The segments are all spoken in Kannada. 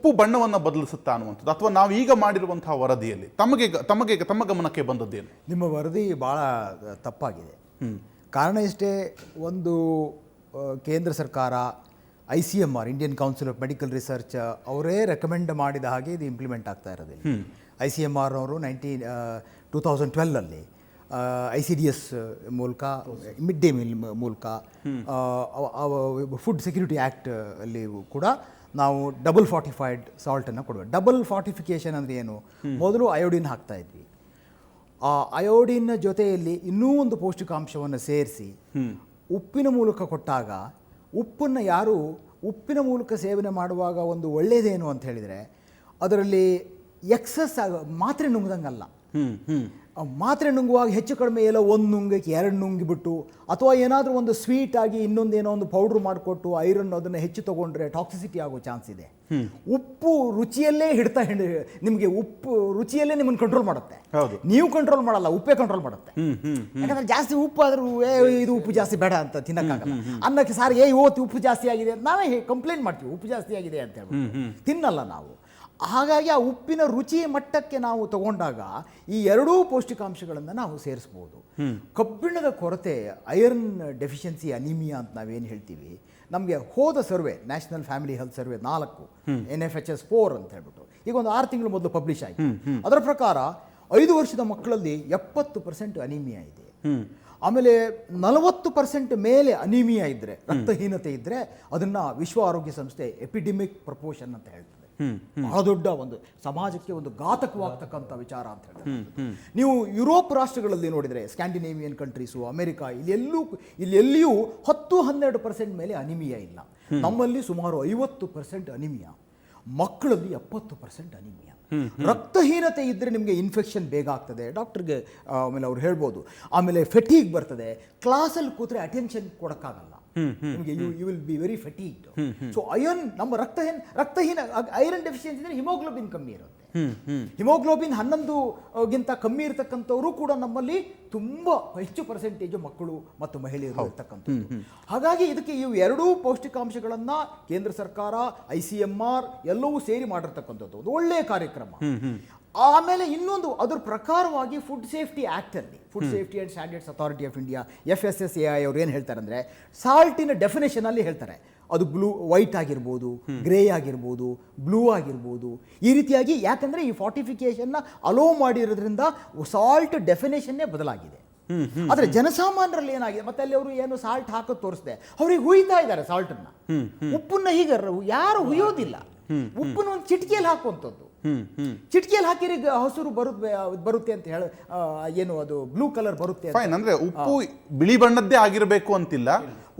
ಉಪ್ಪು ಬಣ್ಣವನ್ನು ಬದಲಿಸುತ್ತಾ ಅನ್ನುವಂಥದ್ದು, ಅಥವಾ ನಾವು ಈಗ ಮಾಡಿರುವಂತಹ ವರದಿಯಲ್ಲಿ ತಮ್ಮ ಗಮನಕ್ಕೆ ಬಂದದ್ದೇನು? ನಿಮ್ಮ ವರದಿ ಭಾಳ ತಪ್ಪಾಗಿದೆ. ಕಾರಣ ಇಷ್ಟೇ, ಒಂದು ಕೇಂದ್ರ ಸರ್ಕಾರ ICMR Indian council of medical research ಅವರೇ ರೆಕಮೆಂಡ್ ಮಾಡಿದ ಹಾಗೆ ಇದು ಇಂಪ್ಲಿಮೆಂಟ್ ಆಗ್ತಾ ಇರೋದಿಲ್ಲ. ICMR ಅವರು 2012 ICDS ಮೂಲಕ, ಮಿಡ್ ಡೇ ಮೀಲ್ ಮೂಲಕ, ಫುಡ್ ಸೆಕ್ಯೂರಿಟಿ ಆ್ಯಕ್ಟ್ ಅಲ್ಲಿ ಕೂಡ ನಾವು ಡಬಲ್ ಫಾರ್ಟಿಫೈಡ್ ಸಾಲ್ಟನ್ನು ಕೊಡಬೇಕು. ಡಬಲ್ ಫಾರ್ಟಿಫಿಕೇಷನ್ ಅಂದರೆ ಏನು? ಮೊದಲು ಅಯೋಡಿನ್ ಹಾಕ್ತಾ ಇದ್ವಿ, ಆ ಅಯೋಡಿನ್ ಜೊತೆಯಲ್ಲಿ ಇನ್ನೂ ಒಂದು ಪೌಷ್ಟಿಕಾಂಶವನ್ನು ಸೇರಿಸಿ ಉಪ್ಪಿನ ಮೂಲಕ ಕೊಟ್ಟಾಗ, ಉಪ್ಪನ್ನು ಯಾರು ಉಪ್ಪಿನ ಮೂಲಕ ಸೇವನೆ ಮಾಡುವಾಗ ಒಂದು ಒಳ್ಳೆಯದೇನು ಅಂತ ಹೇಳಿದರೆ, ಅದರಲ್ಲಿ ಎಕ್ಸಸ್ ಮಾತ್ರೆ ನುಂಗ್ದಂಗಲ್ಲ. ಮಾತ್ರೆ ನುಂಗುವಾಗ ಹೆಚ್ಚು ಕಡಿಮೆ ಎಲ್ಲ ಒಂದು ನುಂಗಕ್ಕೆ 2 ನುಂಗಿಬಿಟ್ಟು, ಅಥವಾ ಏನಾದರೂ ಒಂದು ಸ್ವೀಟ್ ಆಗಿ ಇನ್ನೊಂದೇನೋ ಒಂದು ಪೌಡ್ರ್ ಮಾಡಿಕೊಟ್ಟು ಐರನ್ ಅದನ್ನು ಹೆಚ್ಚು ತೊಗೊಂಡ್ರೆ ಟಾಕ್ಸಿಸಿಟಿ ಆಗೋ ಚಾನ್ಸ್ ಇದೆ. ಉಪ್ಪು ರುಚಿಯಲ್ಲೇ ನಿಮಗೆ ಉಪ್ಪು ರುಚಿಯಲ್ಲೇ ನಿಮ್ಮನ್ನು ಕಂಟ್ರೋಲ್ ಮಾಡುತ್ತೆ. ನೀವು ಕಂಟ್ರೋಲ್ ಮಾಡಲ್ಲ, ಉಪ್ಪೇ ಕಂಟ್ರೋಲ್ ಮಾಡುತ್ತೆ. ಯಾಕಂದ್ರೆ ಜಾಸ್ತಿ ಉಪ್ಪು ಆದರೂ ಇದು ಉಪ್ಪು ಜಾಸ್ತಿ ಬೇಡ ಅಂತ ತಿನ್ನಕ್ಕಾಗಲ್ಲ. ಅನ್ನಕ್ಕೆ ಸಾರಿಗೆ ಇವತ್ತು ಉಪ್ಪು ಜಾಸ್ತಿ ಆಗಿದೆ ನಾವೇ ಕಂಪ್ಲೇಂಟ್ ಮಾಡ್ತೀವಿ, ಉಪ್ಪು ಜಾಸ್ತಿ ಆಗಿದೆ ಅಂತ ಹೇಳ್ಬಿಟ್ಟು ತಿನ್ನಲ್ಲ ನಾವು. ಹಾಗಾಗಿ ಆ ಉಪ್ಪಿನ ರುಚಿಯ ಮಟ್ಟಕ್ಕೆ ನಾವು ತಗೊಂಡಾಗ ಈ ಎರಡೂ ಪೌಷ್ಟಿಕಾಂಶಗಳನ್ನು ನಾವು ಸೇರಿಸ್ಬೋದು. ಕಬ್ಬಿಣದ ಕೊರತೆ, ಐರನ್ ಡೆಫಿಷಿಯನ್ಸಿ ಅನಿಮಿಯಾ ಅಂತ ನಾವೇನು ಹೇಳ್ತೀವಿ, ನಮಗೆ ಹೋದ survey, national family health survey 4 NFHS 4 ಅಂತ ಹೇಳ್ಬಿಟ್ಟು ಈಗ ಒಂದು 6 ತಿಂಗಳು ಮೊದಲು ಪಬ್ಲಿಷ್ ಆಯಿತು. ಅದರ ಪ್ರಕಾರ 5 ವರ್ಷದ ಮಕ್ಕಳಲ್ಲಿ 70% ಅನಿಮಿಯಾ ಇದೆ. ಆಮೇಲೆ 40% ಮೇಲೆ ಅನಿಮಿಯಾ ಇದ್ದರೆ, ರಕ್ತಹೀನತೆ ಇದ್ದರೆ, ಅದನ್ನು ವಿಶ್ವ ಆರೋಗ್ಯ ಸಂಸ್ಥೆ ಎಪಿಡೆಮಿಕ್ ಪ್ರಪೋರ್ಷನ್ ಅಂತ ಹೇಳ್ತದೆ. ಬಹಳ ದೊಡ್ಡ ಒಂದು ಸಮಾಜಕ್ಕೆ ಒಂದು ಘಾತಕವಾಗ್ತಕ್ಕಂಥ ವಿಚಾರ ಅಂತ ಹೇಳ್ತಾರೆ. ನೀವು ಯುರೋಪ್ ರಾಷ್ಟ್ರಗಳಲ್ಲಿ ನೋಡಿದರೆ, ಸ್ಕ್ಯಾಂಡಿನೇವಿಯನ್ ಕಂಟ್ರೀಸು, ಅಮೆರಿಕ, ಇಲ್ಲೆಲ್ಲಿಯೂ 10-12% ಮೇಲೆ ಅನಿಮಿಯಾ ಇಲ್ಲ. ನಮ್ಮಲ್ಲಿ ಸುಮಾರು 50% ಅನಿಮಿಯಾ, ಮಕ್ಕಳಲ್ಲಿ 70% ಅನಿಮಿಯಾ. ರಕ್ತಹೀನತೆ ಇದ್ದರೆ ನಿಮಗೆ ಇನ್ಫೆಕ್ಷನ್ ಬೇಗ ಆಗ್ತದೆ, ಡಾಕ್ಟರ್ಗೆ ಆಮೇಲೆ ಅವ್ರು ಹೇಳ್ಬೋದು. ಆಮೇಲೆ ಫೆಟೀಗ್ ಬರ್ತದೆ, ಕ್ಲಾಸಲ್ಲಿ ಕೂತ್ರೆ ಅಟೆನ್ಷನ್ ಕೊಡೋಕ್ಕಾಗಲ್ಲ ನಿಮಗೆ, you will be very fatigued. So iron ನಮ್ಮ ರಕ್ತಹೀನ ಐರನ್ ಡೆಫಿಷಿಯನ್ಸಿ ಅಂದರೆ ಹಿಮೋಗ್ಲೋಬಿನ್ ಕಮ್ಮಿ ಇರುತ್ತೆ. ಹಿಮೋಗ್ಲೋಬಿನ್ 11ಗಿಂತ ಕಮ್ಮಿ ಇರತಕ್ಕಂಥವರು ಕೂಡ ನಮ್ಮಲ್ಲಿ ತುಂಬ ಹೆಚ್ಚು ಪರ್ಸೆಂಟೇಜು ಮಕ್ಕಳು ಮತ್ತು ಮಹಿಳೆಯರು ಇರ್ತಕ್ಕಂಥದ್ದು. ಹಾಗಾಗಿ ಇದಕ್ಕೆ ಇವು ಎರಡೂ ಪೌಷ್ಟಿಕಾಂಶಗಳನ್ನು ಕೇಂದ್ರ ಸರ್ಕಾರ, ICMR ಎಲ್ಲವೂ ಸೇರಿ ಮಾಡಿರ್ತಕ್ಕಂಥದ್ದು ಒಂದು ಒಳ್ಳೆಯ ಕಾರ್ಯಕ್ರಮ. ಆಮೇಲೆ ಇನ್ನೊಂದು, ಅದರ ಪ್ರಕಾರವಾಗಿ ಫುಡ್ ಸೇಫ್ಟಿ ಆ್ಯಕ್ಟಲ್ಲಿ, food safety and standards authority of India FSSAI ಅವ್ರು ಏನು ಹೇಳ್ತಾರೆ ಅಂದರೆ, ಸಾಲ್ಟಿನ ಡೆಫಿನೇಷನಲ್ಲಿ ಹೇಳ್ತಾರೆ, ಅದು ವೈಟ್ ಆಗಿರ್ಬೋದು, ಗ್ರೇ ಆಗಿರ್ಬೋದು, ಬ್ಲೂ ಆಗಿರ್ಬೋದು, ಈ ರೀತಿಯಾಗಿ. ಯಾಕಂದರೆ ಈ ಫಾರ್ಟಿಫಿಕೇಷನ್ನ ಅಲೋ ಮಾಡಿರೋದ್ರಿಂದ ಸಾಲ್ಟ್ ಡೆಫಿನೇಷನ್ನೇ ಬದಲಾಗಿದೆ. ಆದರೆ ಜನಸಾಮಾನ್ಯರಲ್ಲಿ ಏನಾಗಿದೆ, ಮತ್ತೆ ಅಲ್ಲಿ ಅವರು ಏನು ಸಾಲ್ಟ್ ಹಾಕೋದು ತೋರಿಸ್ದೆ, ಅವ್ರಿಗೆ ಹುಯ್ತಾ ಇದ್ದಾರೆ ಸಾಲ್ಟನ್ನು. ಉಪ್ಪನ್ನ ಹೀಗೆ ಯಾರು ಹುಯ್ಯೋದಿಲ್ಲ, ಉಪ್ಪನ್ನ ಒಂದು ಚಿಟಿಕೆಯಲ್ಲಿ ಹಾಕುವಂಥದ್ದು. ಚಿಟಿಕೆಯಲ್ಲಿ ಹಾಕಿರಿ ಹಸಿರು ಬರುತ್ತೆ ಅಂತ ಹೇಳ, ಏನು ಅದು ಬ್ಲೂ ಕಲರ್ ಬರುತ್ತೆ ಅಂದ್ರೆ ಉಪ್ಪು ಬಿಳಿ ಬಣ್ಣದ್ದೇ ಆಗಿರಬೇಕು ಅಂತಿಲ್ಲ.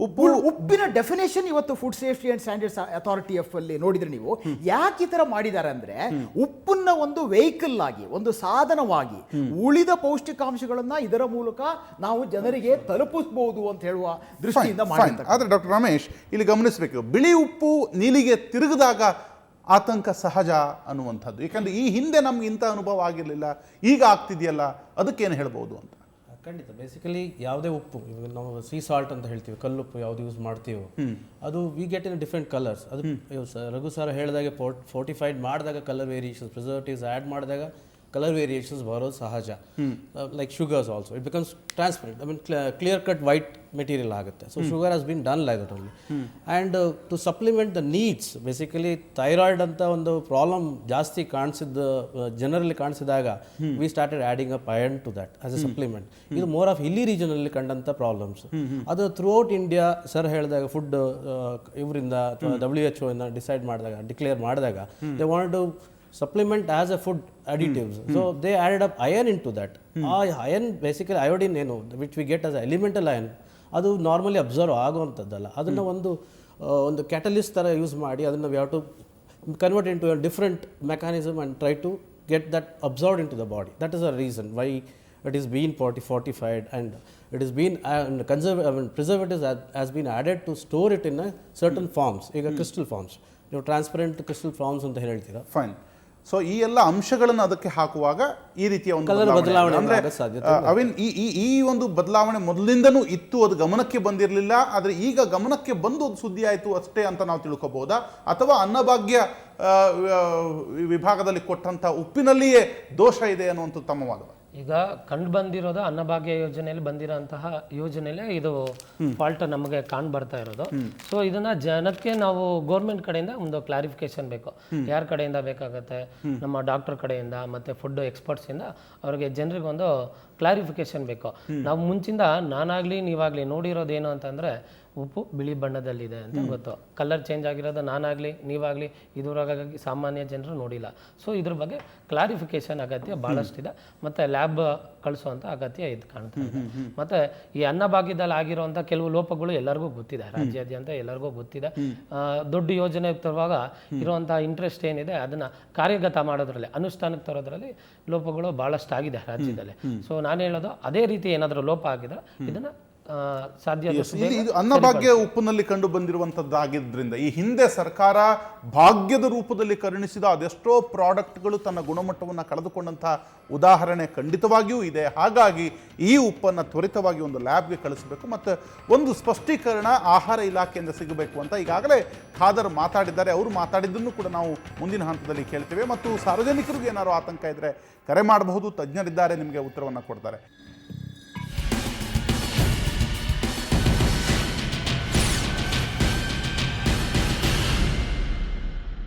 ಉಪ್ಪಿನ ಡೆಫಿನೇಷನ್ ಇವತ್ತು food safety and standards authority of ಅಲ್ಲಿ ನೋಡಿದ್ರೆ ನೀವು ಯಾಕೆ ಈ ತರ ಮಾಡಿದ್ದಾರೆ ಅಂದ್ರೆ, ಉಪ್ಪನ್ನ ಒಂದು ವೆಹಿಕಲ್ ಆಗಿ, ಒಂದು ಸಾಧನವಾಗಿ, ಉಳಿದ ಪೌಷ್ಟಿಕಾಂಶಗಳನ್ನ ಇದರ ಮೂಲಕ ನಾವು ಜನರಿಗೆ ತಲುಪಿಸಬಹುದು ಅಂತ ಹೇಳುವ ದೃಷ್ಟಿಯಿಂದ ಮಾಡಿದ್ದಾರೆ. ಆದ್ರೆ ಡಾಕ್ಟರ್ ರಮೇಶ್, ಇಲ್ಲಿ ಗಮನಿಸಬೇಕು, ಬಿಳಿ ಉಪ್ಪು ನೀಲಿಗೆ ತಿರುಗಿದಾಗ ಆತಂಕ ಸಹಜ ಅನ್ನುವಂಥದ್ದು. ಯಾಕಂದ್ರೆ ಈ ಹಿಂದೆ ನಮ್ಗೆ ಇಂಥ ಅನುಭವ ಆಗಿರಲಿಲ್ಲ, ಈಗ ಆಗ್ತಿದೆಯಲ್ಲ, ಅದಕ್ಕೇನು ಹೇಳ್ಬೋದು ಅಂತ. ಖಂಡಿತ. ಬೇಸಿಕಲಿ ಯಾವುದೇ ಉಪ್ಪು, ಇವಾಗ ನಾವು ಸೀ ಸಾಲ್ಟ್ ಅಂತ ಹೇಳ್ತೀವಿ, ಕಲ್ಲುಪ್ಪು ಯಾವ್ದು ಯೂಸ್ ಮಾಡ್ತೀವೋ ಅದು we get in different colours. ಅದು ರಘು ಸರ್ ಹೇಳಿದಾಗೆ ಫೋರ್ಟಿಫೈಡ್ ಮಾಡಿದಾಗ ಕಲರ್ ವೇರಿಯೇಷನ್ಸ್, ಪ್ರಿಸರ್ವೇಟಿವ್ಸ್ ಆ್ಯಡ್ ಮಾಡಿದಾಗ ಕಲರ್ ವೇರಿಯೇಷನ್ಸ್ ಬರೋದು ಸಹಜ. Like sugars also it becomes transparent, I mean clear cut white material ಆಗುತ್ತೆ. So sugar has been done like that only. And to supplement the needs, basically thyroid ಅಂತ ಒಂದು ಪ್ರಾಬ್ಲಮ್ ಜಾಸ್ತಿ ಜನರಲ್ಲಿ ಕಾಣಿಸಿದಾಗ we started adding up iron to that as a supplement. ಇದು ಮೋರ್ ಆಫ್ ಹಿಲ್ಲಿ ರೀಜನಲ್ಲಿ ಕಂಡಂಥ ಪ್ರಾಬ್ಲಮ್ಸ್. ಅದು ಥ್ರೂಔಟ್ ಇಂಡಿಯಾ ಸರ್ ಹೇಳಿದಾಗ ಫುಡ್ ಇವರಿಂದ ಅಥವಾ WHO ಇಂದ ಡಿಕ್ಲೇರ್ ಮಾಡಿದಾಗ they want to supplement as a food additives. So they added up iron into that. Iron basically iodine ಏನು, which we get as a elemental iron, ಅದು ನಾರ್ಮಲಿ ಅಬ್ಸರ್ವ್ ಆಗುವಂಥದ್ದಲ್ಲ. ಅದನ್ನು ಒಂದು ಕ್ಯಾಟಲಿಸ್ಟ್ ಥರ ಯೂಸ್ ಮಾಡಿ ಅದನ್ನು we have to convert in to a different mechanism and try to get that observed in to the body. That is a reason why it is been fortified and it is been preservatives has been added to store it in a certain forms, ಈಗ crystal forms, ನೀವು ಟ್ರಾನ್ಸ್ಪರೆಂಟ್ ಕ್ರಿಸ್ಟಲ್ ಫಾರ್ಮ್ಸ್ ಅಂತ ಹೇಳ್ತೀರಾ. ಫೈನ್. ಸೊ ಈ ಎಲ್ಲ ಅಂಶಗಳನ್ನು ಅದಕ್ಕೆ ಹಾಕುವಾಗ ಈ ರೀತಿಯ ಒಂದು Colour ಬದಲಾವಣೆ ಅಂದ್ರೆ ಆಗೋ ಸಾಧ್ಯತೆ ಅವಿನ್ ಈ ಒಂದು ಬದಲಾವಣೆ ಮೊದಲಿಂದನೂ ಇತ್ತು, ಅದು ಗಮನಕ್ಕೆ ಬಂದಿರಲಿಲ್ಲ, ಆದರೆ ಈಗ ಗಮನಕ್ಕೆ ಬಂದು ಅದು ಸುದ್ದಿ ಆಯಿತು ಅಷ್ಟೇ ಅಂತ ನಾವು ತಿಳ್ಕೊಬಹುದಾ, ಅಥವಾ ಅನ್ನಭಾಗ್ಯ ವಿಭಾಗದಲ್ಲಿ ಕೊಟ್ಟಂತ ಉಪ್ಪಿನಲ್ಲಿಯೇ ದೋಷ ಇದೆ ಅನ್ನುವಂಥದ್ದು ತಮ್ಮ ವಾದ? ಈಗ ಕಂಡು ಬಂದಿರೋದು ಅನ್ನಭಾಗ್ಯ ಯೋಜನೆಯಲ್ಲಿ ಬಂದಿರೋಂತಹ ಯೋಜನೆಯಲ್ಲೇ ಇದು ಫಾಲ್ಟ್ ನಮಗೆ ಕಾಣ್ ಬರ್ತಾ ಇರೋದು. ಸೊ ಇದನ್ನ ಜನಕ್ಕೆ ನಾವು ಗೌರ್ಮೆಂಟ್ ಕಡೆಯಿಂದ ಒಂದು ಕ್ಲಾರಿಫಿಕೇಶನ್ ಬೇಕು. ಯಾರ ಕಡೆಯಿಂದ ಬೇಕಾಗತ್ತೆ? ನಮ್ಮ ಡಾಕ್ಟರ್ ಕಡೆಯಿಂದ ಮತ್ತೆ ಫುಡ್ ಎಕ್ಸ್ಪರ್ಟ್ಸ್ ಇಂದ ಅವ್ರಿಗೆ ಜನರಿಗೆ ಒಂದು ಕ್ಲಾರಿಫಿಕೇಶನ್ ಬೇಕು. ನಾವು ಮುಂಚಿಂದ ನಾನಾಗ್ಲಿ ನೀವಾಗ್ಲಿ ನೋಡಿರೋದೇನು ಅಂತಂದ್ರೆ ಉಪ್ಪು ಬಿಳಿ ಬಣ್ಣದಲ್ಲಿದೆ ಅಂತ ಗೊತ್ತು. ಕಲರ್ ಚೇಂಜ್ ಆಗಿರೋದು ನಾನಾಗ್ಲಿ ನೀವಾಗ್ಲಿ ಇದುವರೆಗಾಗಿ ಸಾಮಾನ್ಯ ಜನರು ನೋಡಿಲ್ಲ. ಸೊ ಇದ್ರ ಬಗ್ಗೆ ಕ್ಲಾರಿಫಿಕೇಶನ್ ಅಗತ್ಯ ಭಾಳಷ್ಟಿದೆ, ಮತ್ತೆ ಲ್ಯಾಬ್ ಕಳಿಸುವಂಥ ಅಗತ್ಯ ಇದು ಕಾಣ್ತಾ ಇದೆ. ಮತ್ತೆ ಈ ಅನ್ನಭಾಗ್ಯದಲ್ಲಿ ಆಗಿರುವಂಥ ಕೆಲವು ಲೋಪಗಳು ಎಲ್ಲರಿಗೂ ಗೊತ್ತಿದೆ, ರಾಜ್ಯಾದ್ಯಂತ ಎಲ್ಲರಿಗೂ ಗೊತ್ತಿದೆ. ದೊಡ್ಡ ಯೋಜನೆ ತರುವಾಗ ಇರುವಂಥ ಇಂಟ್ರೆಸ್ಟ್ ಏನಿದೆ ಅದನ್ನ ಕಾರ್ಯಗತ ಮಾಡೋದ್ರಲ್ಲಿ, ಅನುಷ್ಠಾನಕ್ಕೆ ತರೋದ್ರಲ್ಲಿ ಲೋಪಗಳು ಭಾಳಷ್ಟು ಆಗಿದೆ ರಾಜ್ಯದಲ್ಲಿ. ಸೊ ನಾನು ಹೇಳೋದು ಅದೇ ರೀತಿ ಏನಾದರೂ ಲೋಪ ಆಗಿದ್ರೆ ಇದನ್ನ ಸಾಧ್ಯ ಇದು ಅನ್ನಭಾಗ್ಯ ಉಪ್ಪಿನಲ್ಲಿ ಕಂಡು ಬಂದಿರುವಂತದ್ದಾಗಿದ್ದರಿಂದ ಈ ಹಿಂದೆ ಸರ್ಕಾರ ಭಾಗ್ಯದ ರೂಪದಲ್ಲಿ ಕರುಣಿಸಿದ ಅದೆಷ್ಟೋ ಪ್ರಾಡಕ್ಟ್ಗಳು ತನ್ನ ಗುಣಮಟ್ಟವನ್ನು ಕಳೆದುಕೊಂಡಂತಹ ಉದಾಹರಣೆ ಖಂಡಿತವಾಗಿಯೂ ಇದೆ. ಹಾಗಾಗಿ ಈ ಉಪ್ಪನ್ನು ತ್ವರಿತವಾಗಿ ಒಂದು ಲ್ಯಾಬ್ಗೆ ಕಳಿಸಬೇಕು ಮತ್ತು ಒಂದು ಸ್ಪಷ್ಟೀಕರಣ ಆಹಾರ ಇಲಾಖೆಯಿಂದ ಸಿಗಬೇಕು ಅಂತ ಈಗಾಗಲೇ ಖಾದರ್ ಮಾತಾಡಿದ್ದಾರೆ. ಅವರು ಮಾತಾಡಿದ್ದನ್ನು ಕೂಡ ನಾವು ಮುಂದಿನ ಹಂತದಲ್ಲಿ ಕೇಳ್ತೇವೆ. ಮತ್ತು ಸಾರ್ವಜನಿಕರಿಗೆ ಏನಾದ್ರು ಆತಂಕ ಇದ್ದರೆ ಕರೆ ಮಾಡಬಹುದು, ತಜ್ಞರಿದ್ದಾರೆ ನಿಮಗೆ ಉತ್ತರವನ್ನು ಕೊಡ್ತಾರೆ.